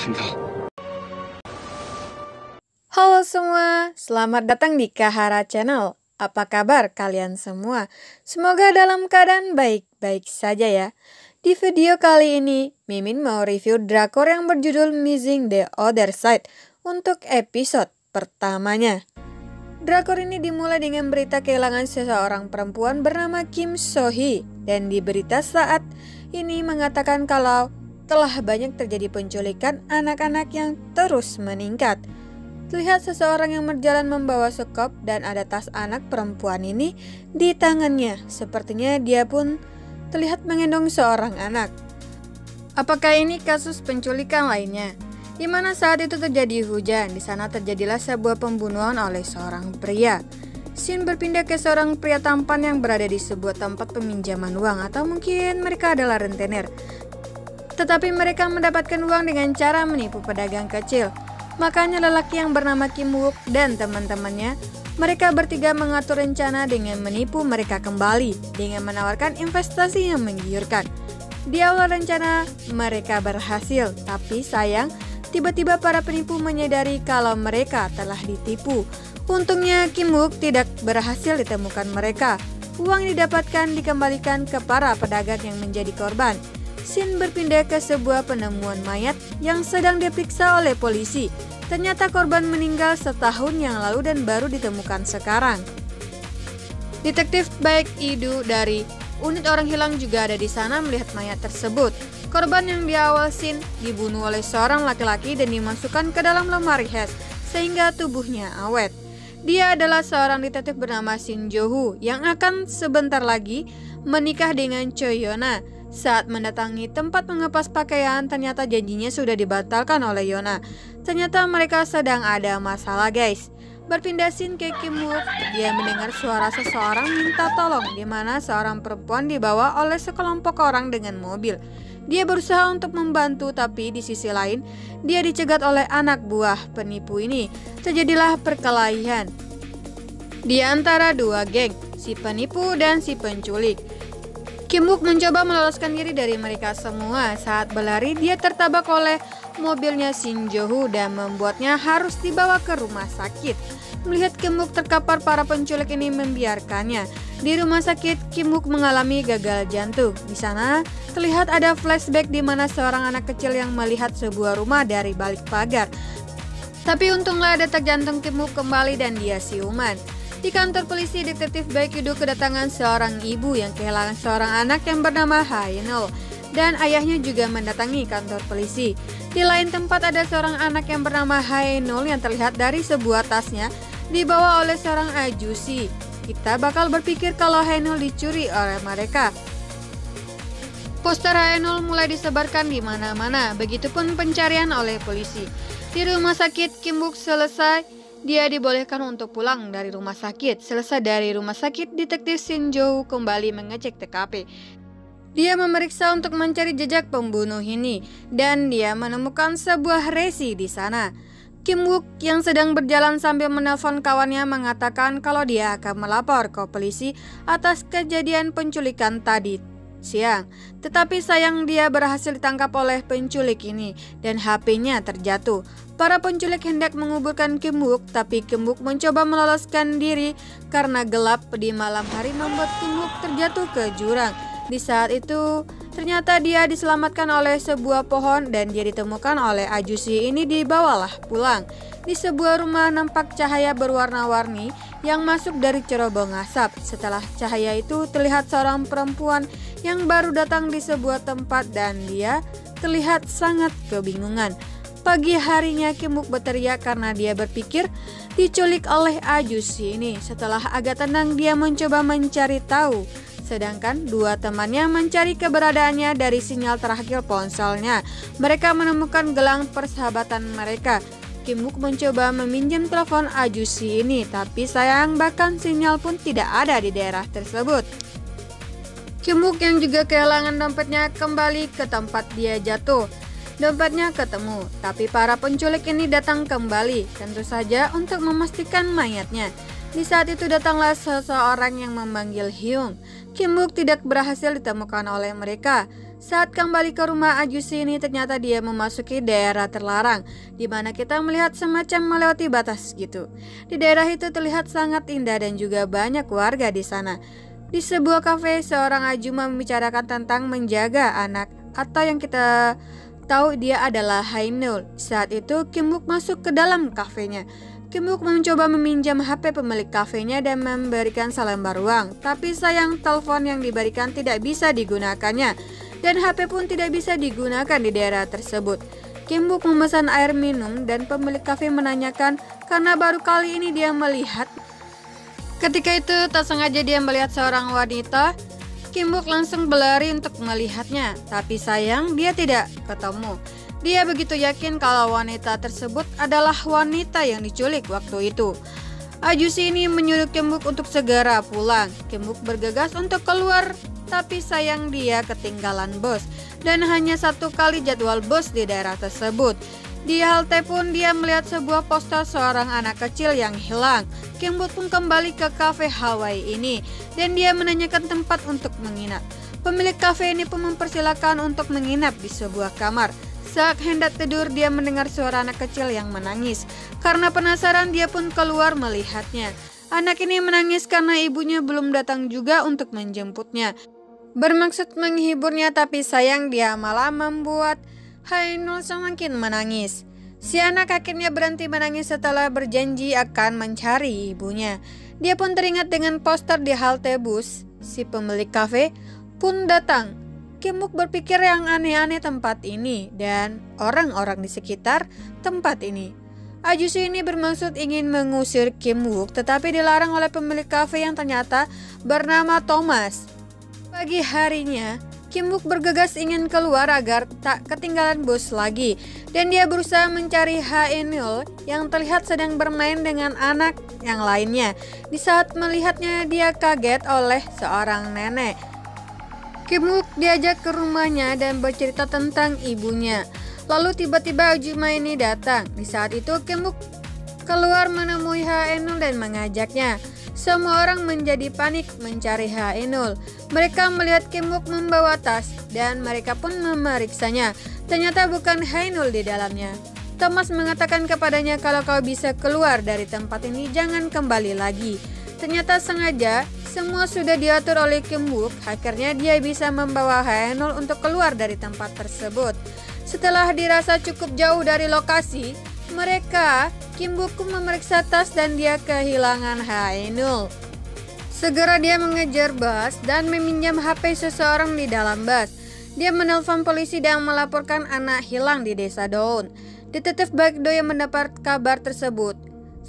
频道。 Halo semua, selamat datang di Kahara Channel. Apa kabar kalian semua? Semoga dalam keadaan baik-baik saja ya. Di video kali ini, Mimin mau review drakor yang berjudul Missing the Other Side untuk episode pertamanya. Drakor ini dimulai dengan berita kehilangan seseorang perempuan bernama Kim So-hee, dan di berita saat ini mengatakan kalau telah banyak terjadi penculikan anak-anak yang terus meningkat. Terlihat seseorang yang berjalan membawa sekop dan ada tas anak perempuan ini di tangannya. Sepertinya dia pun terlihat menggendong seorang anak. Apakah ini kasus penculikan lainnya? Di mana saat itu terjadi hujan, di sana terjadilah sebuah pembunuhan oleh seorang pria. Scene berpindah ke seorang pria tampan yang berada di sebuah tempat peminjaman uang, atau mungkin mereka adalah rentenir. Tetapi mereka mendapatkan uang dengan cara menipu pedagang kecil. Makanya lelaki yang bernama Kim Wook dan teman-temannya, mereka bertiga mengatur rencana dengan menipu mereka kembali dengan menawarkan investasi yang menggiurkan. Di awal rencana mereka berhasil, tapi sayang tiba-tiba para penipu menyadari kalau mereka telah ditipu. Untungnya Kim Wook tidak berhasil ditemukan mereka. Uang didapatkan dikembalikan ke para pedagang yang menjadi korban. Scene berpindah ke sebuah penemuan mayat yang sedang diperiksa oleh polisi. Ternyata korban meninggal setahun yang lalu dan baru ditemukan sekarang. Detektif Baek Idu dari unit orang hilang juga ada di sana melihat mayat tersebut. Korban yang di awal scene dibunuh oleh seorang laki-laki dan dimasukkan ke dalam lemari es sehingga tubuhnya awet. Dia adalah seorang detektif bernama Shin Jo-hoo yang akan sebentar lagi menikah dengan Choi Yona. Saat mendatangi tempat mengepas pakaian, ternyata janjinya sudah dibatalkan oleh Yona. Ternyata mereka sedang ada masalah guys. Berpindah scene ke Kim Wook, dia mendengar suara seseorang minta tolong di mana seorang perempuan dibawa oleh sekelompok orang dengan mobil. Dia berusaha untuk membantu, tapi di sisi lain dia dicegat oleh anak buah penipu ini. Terjadilah perkelahian di antara dua geng, si penipu dan si penculik. Kim Wook mencoba meloloskan diri dari mereka semua. Saat berlari, dia tertabak oleh mobilnya Shin Jo-hoo dan membuatnya harus dibawa ke rumah sakit. Melihat Kim Wook terkapar, para penculik ini membiarkannya. Di rumah sakit, Kim Wook mengalami gagal jantung. Di sana terlihat ada flashback di mana seorang anak kecil yang melihat sebuah rumah dari balik pagar. Tapi untunglah detak jantung Kim Wook kembali dan dia siuman. Di kantor polisi, detektif Baek Idu kedatangan seorang ibu yang kehilangan seorang anak yang bernama Hae-nul, dan ayahnya juga mendatangi kantor polisi. Di lain tempat ada seorang anak yang bernama Hae-nul yang terlihat dari sebuah tasnya dibawa oleh seorang ajusi. Kita bakal berpikir kalau Hae-nul dicuri oleh mereka. Poster Hae-nul mulai disebarkan di mana-mana, begitupun pencarian oleh polisi. Di rumah sakit, Kim Wook selesai. Dia dibolehkan untuk pulang dari rumah sakit. Selesai dari rumah sakit, detektif Shin Jo-hoo kembali mengecek TKP. Dia memeriksa untuk mencari jejak pembunuh ini dan dia menemukan sebuah resi di sana. Kim Wook yang sedang berjalan sambil menelpon kawannya mengatakan kalau dia akan melapor ke polisi atas kejadian penculikan tadi siang. Tetapi sayang dia berhasil ditangkap oleh penculik ini dan HP-nya terjatuh. Para penculik hendak menguburkan Kim Wook, tapi Kim Wook mencoba meloloskan diri karena gelap di malam hari membuat Kim Wook terjatuh ke jurang. Di saat itu, ternyata dia diselamatkan oleh sebuah pohon dan dia ditemukan oleh ajusi ini dibawalah pulang. Di sebuah rumah nampak cahaya berwarna-warni yang masuk dari cerobong asap. Setelah cahaya itu terlihat seorang perempuan yang baru datang di sebuah tempat dan dia terlihat sangat kebingungan. Pagi harinya Kim Wook berteriak karena dia berpikir diculik oleh ajusi ini. Setelah agak tenang dia mencoba mencari tahu. Sedangkan dua temannya mencari keberadaannya dari sinyal terakhir ponselnya. Mereka menemukan gelang persahabatan mereka. Kim Wook mencoba meminjam telepon ajusi ini, tapi sayang bahkan sinyal pun tidak ada di daerah tersebut. Kim Wook yang juga kehilangan dompetnya kembali ke tempat dia jatuh. Dompetnya ketemu, tapi para penculik ini datang kembali, tentu saja untuk memastikan mayatnya. Di saat itu datanglah seseorang yang memanggil Hyung. Kim Wook tidak berhasil ditemukan oleh mereka. Saat kembali ke rumah Ajusi ini, ternyata dia memasuki daerah terlarang, di mana kita melihat semacam melewati batas gitu. Di daerah itu terlihat sangat indah dan juga banyak warga di sana. Di sebuah kafe, seorang ajuma membicarakan tentang menjaga anak, atau yang kita tahu dia adalah Hainul. Saat itu Kim Wook masuk ke dalam kafenya. Kim Wook mencoba meminjam HP pemilik kafenya dan memberikan selembar uang. Tapi sayang, telepon yang diberikan tidak bisa digunakannya, dan HP pun tidak bisa digunakan di daerah tersebut. Kim Wook memesan air minum dan pemilik kafe menanyakan karena baru kali ini dia melihat. Ketika itu tak sengaja dia melihat seorang wanita. Kim Wook langsung berlari untuk melihatnya, tapi sayang dia tidak ketemu. Dia begitu yakin kalau wanita tersebut adalah wanita yang diculik waktu itu. Ajusi ini menyuruh Kim Wook untuk segera pulang. Kim Wook bergegas untuk keluar, tapi sayang dia ketinggalan bus dan hanya satu kali jadwal bus di daerah tersebut. Di halte pun dia melihat sebuah poster seorang anak kecil yang hilang. Kim Wook pun kembali ke kafe Hawaii ini dan dia menanyakan tempat untuk menginap. Pemilik kafe ini pun mempersilahkan untuk menginap di sebuah kamar. Saat hendak tidur, dia mendengar suara anak kecil yang menangis. Karena penasaran, dia pun keluar melihatnya. Anak ini menangis karena ibunya belum datang juga untuk menjemputnya. Bermaksud menghiburnya, tapi sayang dia malah membuat Hainul semakin menangis. Si anak akhirnya berhenti menangis setelah berjanji akan mencari ibunya. Dia pun teringat dengan poster di halte bus. Si pemilik kafe pun datang. Kim Wook berpikir yang aneh-aneh tempat ini dan orang-orang di sekitar tempat ini. Ajusi ini bermaksud ingin mengusir Kim Wook, tetapi dilarang oleh pemilik kafe yang ternyata bernama Thomas. Pagi harinya, Kim Wook bergegas ingin keluar agar tak ketinggalan bus lagi, dan dia berusaha mencari Hainul yang terlihat sedang bermain dengan anak yang lainnya. Di saat melihatnya, dia kaget oleh seorang nenek. Kim Wook diajak ke rumahnya dan bercerita tentang ibunya. Lalu tiba-tiba ajuma ini datang. Di saat itu Kim Wook keluar menemui Hainul dan mengajaknya. Semua orang menjadi panik mencari Hainul. Mereka melihat Kim Wook membawa tas dan mereka pun memeriksanya. Ternyata bukan Hainul di dalamnya. Thomas mengatakan kepadanya kalau kau bisa keluar dari tempat ini jangan kembali lagi. Ternyata sengaja semua sudah diatur oleh Kim Wook. Akhirnya dia bisa membawa Hainul untuk keluar dari tempat tersebut. Setelah dirasa cukup jauh dari lokasi, Kim Wook memeriksa tas dan dia kehilangan Hainul. Segera dia mengejar bus dan meminjam HP seseorang di dalam bus. Dia menelpon polisi dan melaporkan anak hilang di desa Daun. Detektif Baekdo yang mendapat kabar tersebut.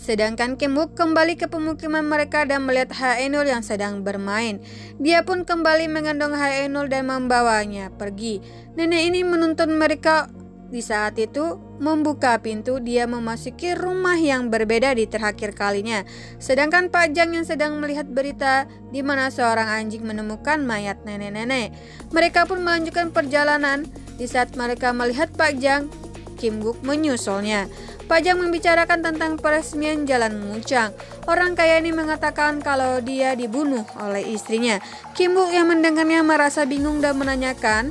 Sedangkan Kim Wook kembali ke pemukiman mereka dan melihat Hainul yang sedang bermain. Dia pun kembali menggendong Hainul dan membawanya pergi. Nenek ini menuntun mereka. Di saat itu membuka pintu, dia memasuki rumah yang berbeda di terakhir kalinya. Sedangkan Pak Jang yang sedang melihat berita di mana seorang anjing menemukan mayat nenek-nenek. Mereka pun melanjutkan perjalanan. Di saat mereka melihat Pak Jang, Kim Wook menyusulnya. Pak Jang membicarakan tentang peresmian Jalan Mucang. Orang kaya ini mengatakan kalau dia dibunuh oleh istrinya. Kim Wook yang mendengarnya merasa bingung dan menanyakan.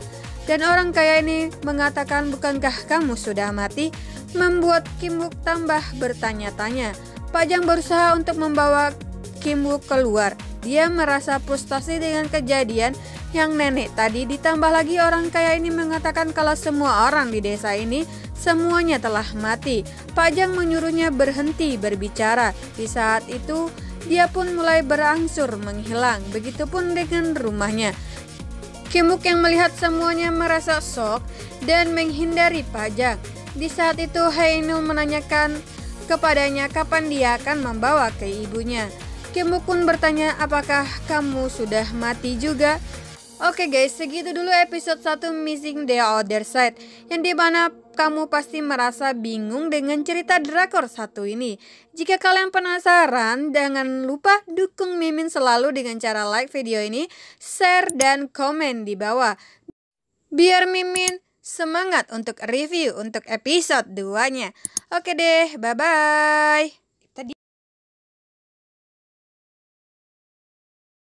Dan orang kaya ini mengatakan bukankah kamu sudah mati? Membuat Kim Wook tambah bertanya-tanya. Pak Jang berusaha untuk membawa Kim Wook keluar. Dia merasa frustasi dengan kejadian yang nenek tadi. Ditambah lagi orang kaya ini mengatakan kalau semua orang di desa ini semuanya telah mati. Pak Jang menyuruhnya berhenti berbicara. Di saat itu, dia pun mulai berangsur menghilang. Begitupun dengan rumahnya. Kim Wook yang melihat semuanya merasa shock dan menghindari Pak Jang. Di saat itu, Hainul menanyakan kepadanya kapan dia akan membawa ke ibunya. Kim Wook pun bertanya, apakah kamu sudah mati juga? Oke guys, segitu dulu episode 1 Missing the Other Side, yang dimana kamu pasti merasa bingung dengan cerita drakor satu ini. Jika kalian penasaran, jangan lupa dukung Mimin selalu dengan cara like video ini, share, dan komen di bawah. Biar Mimin semangat untuk review untuk episode 2-nya. Oke deh, bye-bye.